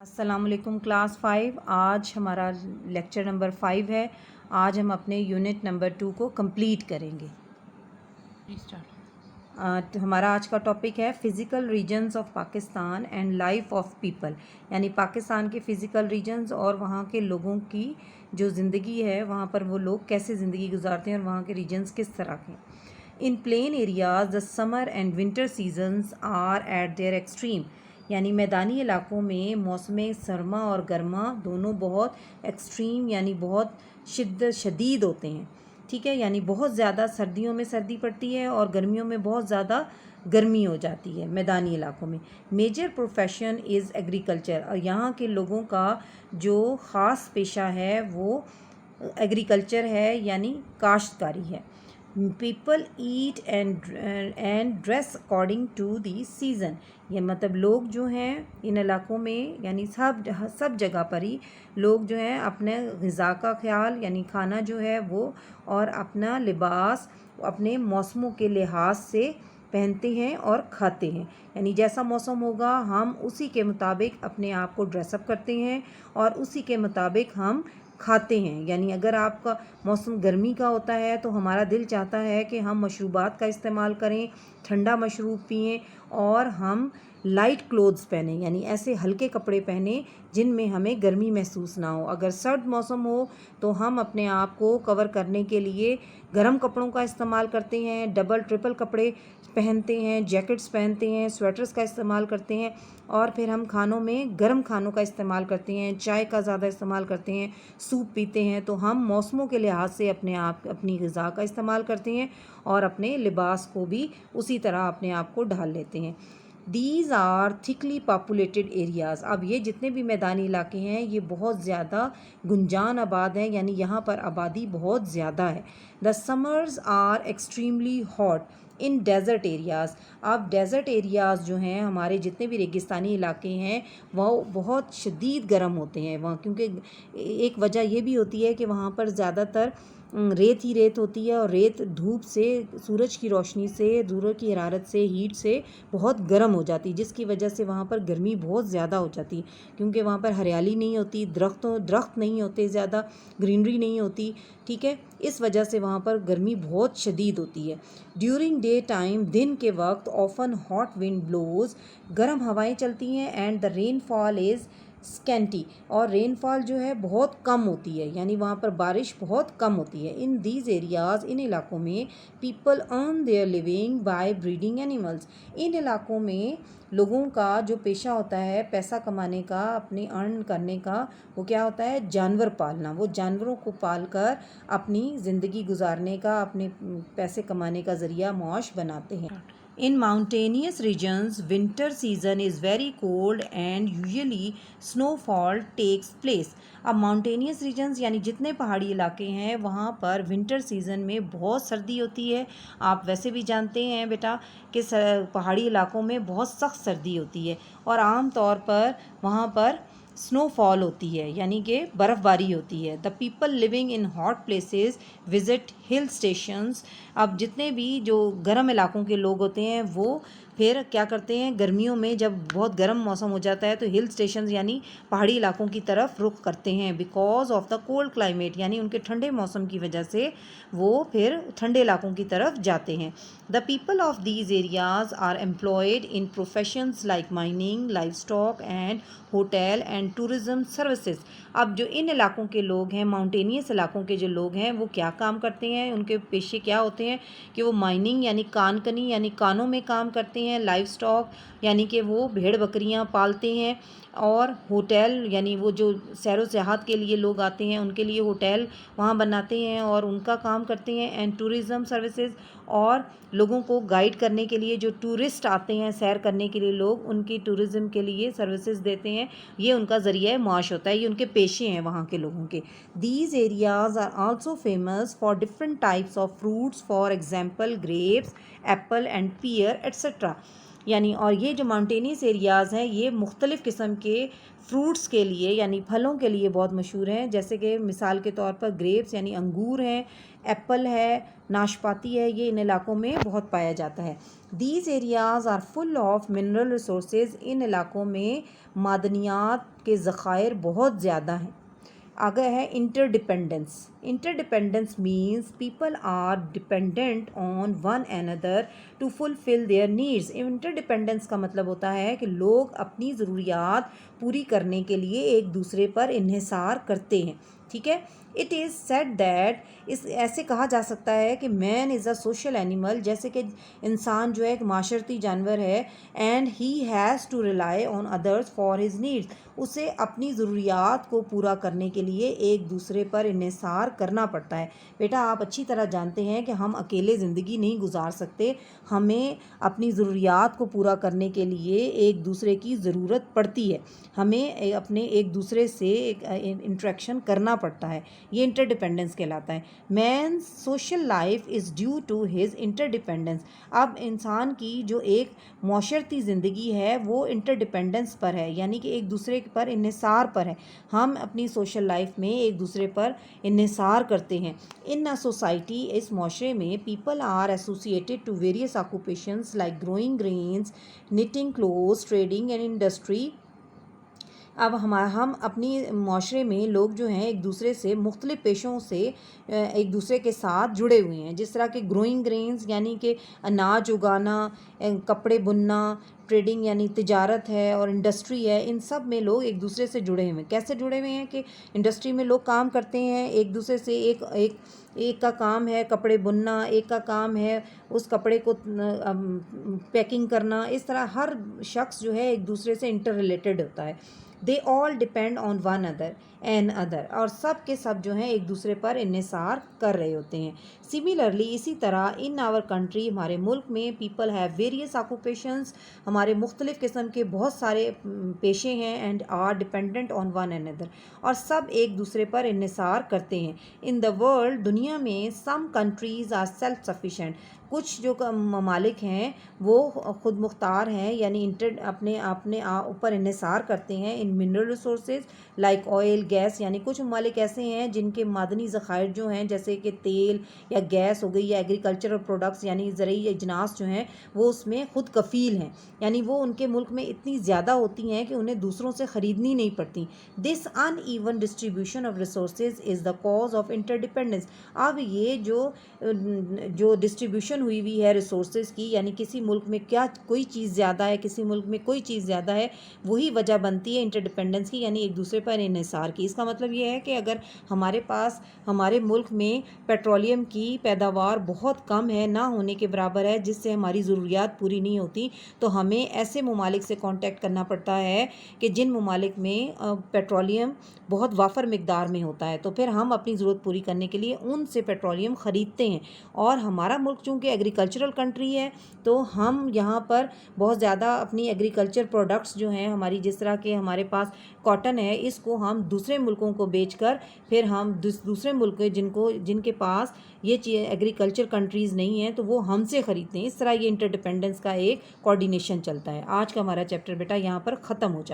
السلام علیکم کلاس 5. آج ہمارا لیکچر نمبر 5 ہے. آج ہم اپنے یونٹ نمبر 2 کو کمپلیٹ کریں گے. ہمارا آج کا ٹاپک ہے physical regions of Pakistan and life of people, یعنی پاکستان کے فزیکل ریجنز اور وہاں کے لوگوں کی جو زندگی ہے وہاں پر وہ لوگ کیسے زندگی گزارتے ہیں اور وہاں کے ریجنز کس طرح کے. In plain areas the summer and winter seasons are at their extreme, یعنی میدانی علاقوں میں موسم سرما اور گرما دونوں بہت ایکسٹریم یعنی بہت شدید ہوتے ہیں. ٹھیک ہے، یعنی بہت زیادہ سردیوں میں سردی پڑتی ہے اور گرمیوں میں بہت زیادہ گرمی ہو جاتی ہے میدانی علاقوں میں. میجر پروفیشن از ایگریکلچر، اور یہاں کے لوگوں کا جو خاص پیشہ ہے وہ ایگریکلچر ہے یعنی کاشتکاری ہے. People eat and dress according to the season, یہ مطلب لوگ جو ہیں ان علاقوں میں یعنی سب جگہ پر ہی لوگ جو ہیں اپنے غذا کا خیال یعنی کھانا جو ہے وہ اور اپنا لباس اپنے موسموں کے لحاظ سے پہنتے ہیں اور کھاتے ہیں. یعنی جیسا موسم ہوگا ہم اسی کے مطابق اپنے آپ کو ڈریس اپ کرتے ہیں اور اسی کے مطابق ہم کھاتے ہیں. یعنی اگر آپ کا موسم گرمی کا ہوتا ہے تو ہمارا دل چاہتا ہے کہ ہم مشروبات کا استعمال کریں، ٹھنڈا مشروب پئیں اور ہم لائٹ کلوتھس پہنیں، یعنی ایسے ہلکے کپڑے پہنیں جن میں ہمیں گرمی محسوس نہ ہو. اگر سرد موسم ہو تو ہم اپنے آپ کو کور کرنے کے لیے گرم کپڑوں کا استعمال کرتے ہیں، ڈبل ٹرپل کپڑے پہنتے ہیں، جیکٹس پہنتے ہیں، سویٹرز کا استعمال کرتے ہیں. اور پھر ہم کھانوں میں گرم کھانوں کا استعمال کرتے ہیں، چائے کا زیادہ استعمال کرتے ہیں، سوپ پیتے ہیں. تو ہم موسموں کے لحاظ سے اپنی غذا کا استعمال کرتے ہیں اور اپنے لباس کو بھی اسی طرح اپنے آپ کو ڈھال لیتے ہیں. These are thickly populated areas, اب یہ جتنے بھی میدانی علاقے ہیں یہ بہت زیادہ گنجان آباد ہیں، یعنی یہاں پر آبادی بہت زیادہ ہے. The summers are extremely hot in desert areas, اب ڈیزرٹ ایریاز جو ہیں ہمارے جتنے بھی ریگستانی علاقے ہیں وہ بہت شدید گرم ہوتے ہیں وہاں، کیونکہ ایک وجہ یہ بھی ہوتی ہے کہ وہاں پر زیادہ تر ریت ہی ریت ہوتی ہے اور ریت دھوپ سے سورج کی روشنی سے سورج کی حرارت سے ہیٹ سے بہت گرم ہو جاتی، جس کی وجہ سے وہاں پر گرمی بہت زیادہ ہو جاتی کیونکہ وہاں پر ہریالی نہیں ہوتی، درخت نہیں ہوتے، زیادہ گرینری نہیں ہوتی. ٹھیک ہے، اس وجہ سے وہاں پر گرمی بہت شدید ہوتی ہے. ڈیورنگ ڈے ٹائم، دن کے وقت آفن ہاٹ ونڈ بلوز، گرم ہوائیں چلتی ہیں. اینڈ دا رین فال از اسکینٹی، اور رین فال جو ہے بہت کم ہوتی ہے، یعنی وہاں پر بارش بہت کم ہوتی ہے. ان دیز ایریاز، ان علاقوں میں people are there living by breeding animals, ان علاقوں میں لوگوں کا جو پیشہ ہوتا ہے پیسہ کمانے کا، اپنے ارن کرنے کا، وہ کیا ہوتا ہے؟ جانور پالنا. وہ جانوروں کو پال کر اپنی زندگی گزارنے کا، اپنے پیسے کمانے کا ذریعہ معاش بناتے ہیں. In mountainous regions, winter season is very cold and usually snowfall takes place. اب ماؤنٹینیس ریجنز یعنی جتنے پہاڑی علاقے ہیں وہاں پر ونٹر سیزن میں بہت سردی ہوتی ہے. آپ ویسے بھی جانتے ہیں بیٹا کہ پہاڑی علاقوں میں بہت سخت سردی ہوتی ہے اور عام طور پر وہاں پر سنو فال ہوتی ہے یعنی کہ برف باری ہوتی ہے. The people living in hot places visit hill stations, اب جتنے بھی جو گرم علاقوں کے لوگ ہوتے ہیں وہ پھر کیا کرتے ہیں گرمیوں میں جب بہت گرم موسم ہو جاتا ہے تو ہل اسٹیشنز یعنی پہاڑی علاقوں کی طرف رخ کرتے ہیں. Because of the cold climate, یعنی ان کے ٹھنڈے موسم کی وجہ سے وہ پھر ٹھنڈے علاقوں کی طرف جاتے ہیں. The people of these areas are employed in professions like mining, livestock and hotel and tourism services. اب جو ان علاقوں کے لوگ ہیں، ماؤنٹینیس علاقوں کے جو لوگ ہیں وہ کیا کام کرتے ہیں، ان کے پیشے کیا ہوتے ہیں کہ وہ مائننگ یعنی کان کنی یعنی کانوں میں کام کرتے ہیں، لائف اسٹاک یعنی کہ وہ بھیڑ بکریاں پالتے ہیں، اور ہوٹل یعنی وہ جو سیر و سیاحت کے لیے لوگ آتے ہیں ان کے لیے ہوٹل وہاں بناتے ہیں اور ان کا کام کرتے ہیں. اینڈ ٹورزم سروسز، اور لوگوں کو گائیڈ کرنے کے لیے جو ٹورسٹ آتے ہیں سیر کرنے کے لیے لوگ ان کی ٹورزم کے لیے سروسز دیتے ہیں. یہ ان کا ذریعہ معاش ہوتا ہے، یہ ان کے پیشے ہیں وہاں کے لوگوں کے. These areas are also famous for different types of fruits, for example grapes, apple and pear etcetera. یعنی اور یہ جو ماؤنٹینیس ایریاز ہیں یہ مختلف قسم کے فروٹس کے لیے یعنی پھلوں کے لیے بہت مشہور ہیں، جیسے کہ مثال کے طور پر گریپس یعنی انگور ہیں، ایپل ہے، ناشپاتی ہے، یہ ان علاقوں میں بہت پایا جاتا ہے۔ These areas are full of mineral resources, ان علاقوں میں معدنیات کے ذخائر بہت زیادہ ہیں۔ آگے ہے interdependence means people are dependent on one another to fulfil their needs. Interdependence کا مطلب ہوتا ہے کہ لوگ اپنی ضروریات پوری کرنے کے لیے ایک دوسرے پر انحصار کرتے ہیں، ٹھیک ہے۔ اٹ از سیڈ دیٹ، ایسے کہا جا سکتا ہے کہ مین از اے سوشل اینیمل، جیسے کہ انسان جو ہے ایک معاشرتی جانور ہے، and he has to rely on others for his needs, اسے اپنی ضروریات کو پورا کرنے کے لیے ایک دوسرے پر انحصار کرنا پڑتا ہے۔ بیٹا آپ اچھی طرح جانتے ہیں کہ ہم اکیلے زندگی نہیں گزار سکتے، ہمیں اپنی ضروریات کو پورا کرنے کے لیے ایک دوسرے کی ضرورت پڑتی ہے، ہمیں اپنے ایک دوسرے سے ایک انٹریکشن کرنا پڑتا ہے، یہ انٹر ڈپینڈنس کہلاتا ہے۔ Man social life is due to his interdependence, اب انسان کی جو ایک معاشرتی زندگی ہے وہ انٹر ڈپینڈنس پر ہے، یعنی کہ ایک دوسرے پر انحصار پر ہے، ہم اپنی سوشل لائف میں ایک دوسرے پر انحصار کرتے ہیں۔ ان سوسائٹی، اس معاشرے میں، people are associated to various occupations like growing grains, knitting clothes, trading and industry. اب ہم اپنی معاشرے میں لوگ جو ہیں ایک دوسرے سے مختلف پیشوں سے ایک دوسرے کے ساتھ جڑے ہوئے ہیں، جس طرح کہ گروئنگ گرینز یعنی کہ اناج اگانا، کپڑے بننا، ٹریڈنگ یعنی تجارت ہے، اور انڈسٹری ہے، ان سب میں لوگ ایک دوسرے سے جڑے ہوئے ہیں۔ کیسے جڑے ہوئے ہیں کہ انڈسٹری میں لوگ کام کرتے ہیں ایک دوسرے سے، ایک کا کام ہے کپڑے بننا، ایک کا کام ہے اس کپڑے کو پیکنگ کرنا، اس طرح ہر شخص جو ہے ایک دوسرے سے انٹر ریلیٹڈ ہوتا ہے۔ دے آل ڈپینڈ آن ون ادر، اور سب کے سب جو ہیں ایک دوسرے پر انحصار کر رہے ہوتے ہیں۔ سملرلی، اسی طرح ان آور کنٹری، ہمارے ملک میں، پیپل ہیو ویریس آکوپیشنز، ہمارے مختلف قسم کے بہت سارے پیشے ہیں، and are dependent on one another، اور سب ایک دوسرے پر انحصار کرتے ہیں۔ ان دا ورلڈ، دنیا میں، some countries are self sufficient, کچھ جو ممالک ہیں وہ خود مختار ہیں، یعنی اپنے اوپر انحصار کرتے ہیں ان mineral resources like oil, gas, یعنی کچھ ممالک ایسے ہیں جن کے معدنی ذخائر جو ہیں جیسے کہ تیل یا گیس ہو گئی، یا ایگریکلچرل پروڈکٹس یعنی زرعی اجناس جو ہیں وہ اس میں خود کفیل ہیں، یعنی وہ ان کے ملک میں اتنی زیادہ ہوتی ہیں کہ انہیں دوسروں سے خریدنی نہیں پڑتی۔ This uneven distribution of resources is the cause of interdependence. اب یہ جو ڈسٹریبیوشن ہوئی ہے ریسورسز کی، یعنی کسی ملک میں کوئی چیز زیادہ ہے، کسی ملک میں کوئی چیز زیادہ ہے، وہی وجہ بنتی ہے انٹر ڈپینڈنس کی، یعنی ایک دوسرے پر انحصار کی۔ اس کا مطلب یہ ہے کہ اگر ہمارے پاس ہمارے ملک میں پیٹرولیم کی پیداوار بہت کم ہے، نہ ہونے کے برابر ہے، جس سے ہماری ضروریات پوری نہیں ہوتی، تو ہمیں ایسے ممالک سے کانٹیکٹ کرنا پڑتا ہے کہ جن ممالک میں پیٹرولیم بہت وافر مقدار میں ہوتا ہے، تو پھر ہم اپنی ضرورت پوری کرنے کے لیے ان سے پیٹرولیم خریدتے ہیں۔ اور ہمارا ملک چونکہ ایگریکلچرل کنٹری ہے تو ہم یہاں پر بہت زیادہ اپنی ایگریکلچر پروڈکٹس جو ہیں ہماری، جس طرح کہ ہمارے پاس کاٹن ہے، اس کو ہم دوسرے ملکوں کو بیچ کر پھر ہم دوسرے ملک جن کے پاس یہ ایگریکلچر کنٹریز نہیں ہیں تو وہ ہم سے خریدتے ہیں۔ اس طرح یہ انٹر ڈپینڈنس کا ایک کوآرڈینیشن چلتا ہے۔ آج کا ہمارا چیپٹر بیٹا یہاں پر ختم ہو جاتا ہے۔